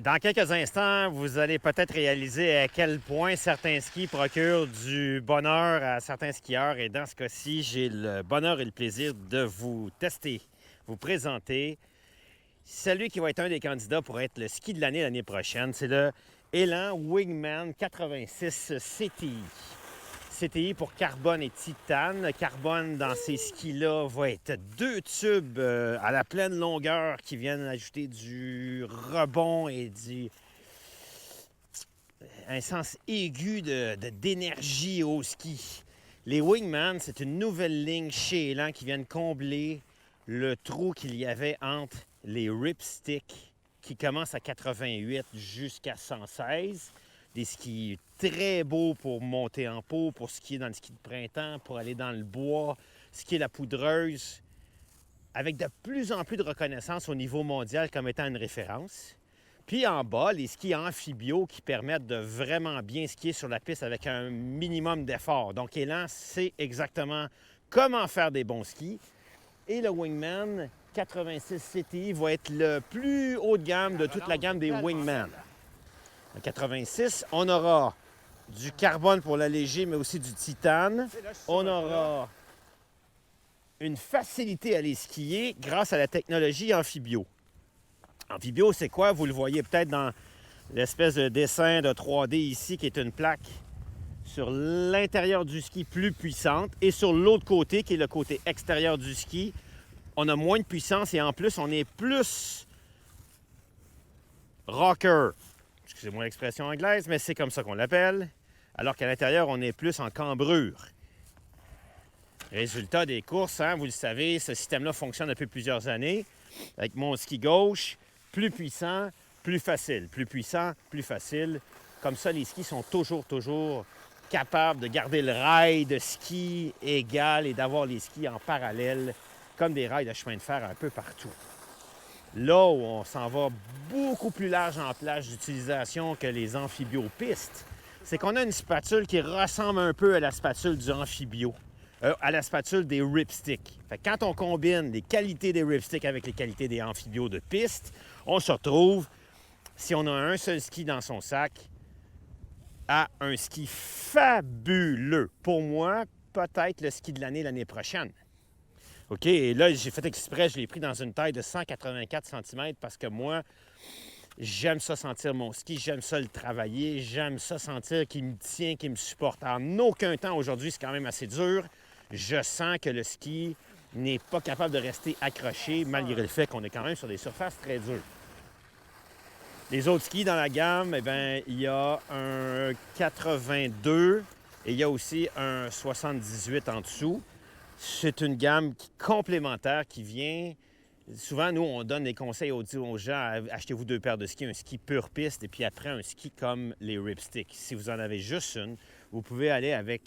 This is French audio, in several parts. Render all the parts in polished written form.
Dans quelques instants, vous allez peut-être réaliser à quel point certains skis procurent du bonheur à certains skieurs. Et dans ce cas-ci, j'ai le bonheur et le plaisir de vous tester, vous présenter celui qui va être un des candidats pour être le ski de l'année prochaine. C'est le Elan Wingman 86 CTI. CTI pour carbone et titane. Carbone dans ces skis-là va être 2 tubes à la pleine longueur qui viennent ajouter du rebond et un sens aigu d'énergie au ski. Les Wingman, c'est une nouvelle ligne chez Elan qui vient combler le trou qu'il y avait entre les Ripstick qui commencent à 88 jusqu'à 116. Des skis très beaux pour monter en pot, pour skier dans le ski de printemps, pour aller dans le bois, skier la poudreuse, avec de plus en plus de reconnaissance au niveau mondial comme étant une référence. Puis en bas, les skis amphibio qui permettent de vraiment bien skier sur la piste avec un minimum d'effort. Donc Elan sait exactement comment faire des bons skis. Et le Wingman 86 CTI va être le plus haut de gamme de toute la gamme des Wingman. En 86, on aura du carbone pour l'alléger, mais aussi du titane. On aura une facilité à les skier grâce à la technologie amphibio. Amphibio, c'est quoi? Vous le voyez peut-être dans l'espèce de dessin de 3D ici, qui est une plaque sur l'intérieur du ski plus puissante. Et sur l'autre côté, qui est le côté extérieur du ski, on a moins de puissance et en plus, on est plus rocker. Excusez-moi l'expression anglaise, mais c'est comme ça qu'on l'appelle. Alors qu'à l'intérieur, on est plus en cambrure. Résultat des courses, hein, vous le savez, ce système-là fonctionne depuis plusieurs années. Avec mon ski gauche, plus puissant, plus facile. Plus puissant, plus facile. Comme ça, les skis sont toujours capables de garder le rail de ski égal et d'avoir les skis en parallèle, comme des rails de chemin de fer un peu partout. Là où on s'en va beaucoup plus large en plage d'utilisation que les amphibio-pistes, c'est qu'on a une spatule qui ressemble un peu à la spatule du amphibio, à la spatule des Ripstick. Fait que quand on combine les qualités des Ripstick avec les qualités des amphibio de piste, on se retrouve, si on a un seul ski dans son sac, à un ski fabuleux. Pour moi, peut-être le ski de l'année prochaine. OK, et là, j'ai fait exprès, je l'ai pris dans une taille de 184 cm parce que moi, j'aime ça sentir mon ski, j'aime ça le travailler, j'aime ça sentir qu'il me tient, qu'il me supporte. En aucun temps, aujourd'hui, c'est quand même assez dur. Je sens que le ski n'est pas capable de rester accroché malgré le fait qu'on est quand même sur des surfaces très dures. Les autres skis dans la gamme, eh bien, il y a un 82 et il y a aussi un 78 en dessous. C'est une gamme complémentaire qui vient... Souvent, nous, on donne des conseils aux gens, achetez-vous 2 paires de skis, un ski pure piste et puis après un ski comme les Ripstick. Si vous en avez juste une, vous pouvez aller avec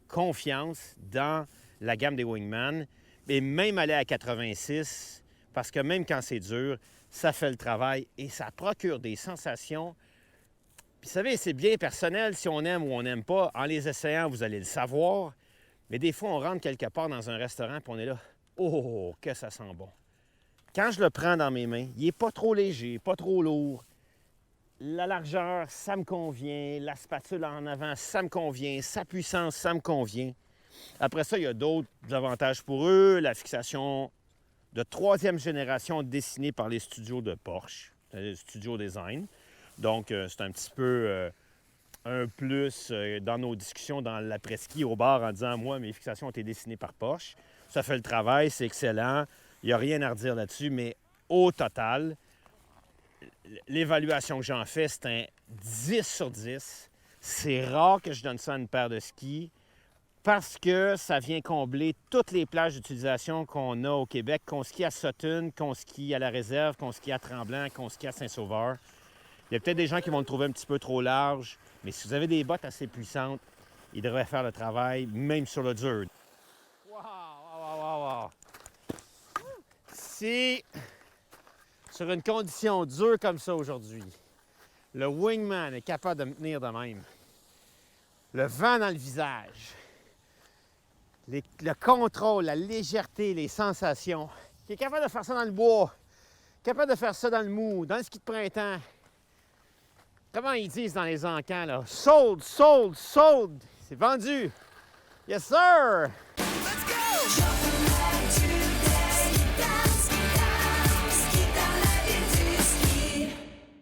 confiance dans la gamme des Wingman et même aller à 86 parce que même quand c'est dur, ça fait le travail et ça procure des sensations. Puis vous savez, c'est bien personnel si on aime ou on n'aime pas. En les essayant, vous allez le savoir. Mais des fois, on rentre quelque part dans un restaurant et on est là. Oh, que ça sent bon. Quand je le prends dans mes mains, il n'est pas trop léger, pas trop lourd. La largeur, ça me convient. La spatule en avant, ça me convient. Sa puissance, ça me convient. Après ça, il y a d'autres avantages pour eux. La fixation de 3e génération dessinée par les studios de Porsche, les studios design. Donc, c'est un petit peu... un plus dans nos discussions dans l'après-ski au bar en disant « Moi, mes fixations ont été dessinées par Porsche. » Ça fait le travail, c'est excellent. Il n'y a rien à redire là-dessus, mais au total, l'évaluation que j'en fais, c'est un 10 sur 10. C'est rare que je donne ça à une paire de skis parce que ça vient combler toutes les plages d'utilisation qu'on a au Québec, qu'on skie à Sutton, qu'on skie à la Réserve, qu'on skie à Tremblant, qu'on skie à Saint-Sauveur. Il y a peut-être des gens qui vont le trouver un petit peu trop large, mais si vous avez des bottes assez puissantes, ils devraient faire le travail, même sur le dur. Wow! Si, sur une condition dure comme ça aujourd'hui, le Wingman est capable de me tenir de même, le vent dans le visage, le contrôle, la légèreté, les sensations, qui est capable de faire ça dans le bois, capable de faire ça dans le mou, dans le ski de printemps, Comment ils disent dans les encans, là? Sold, sold, sold! C'est vendu! Yes, sir! Let's go!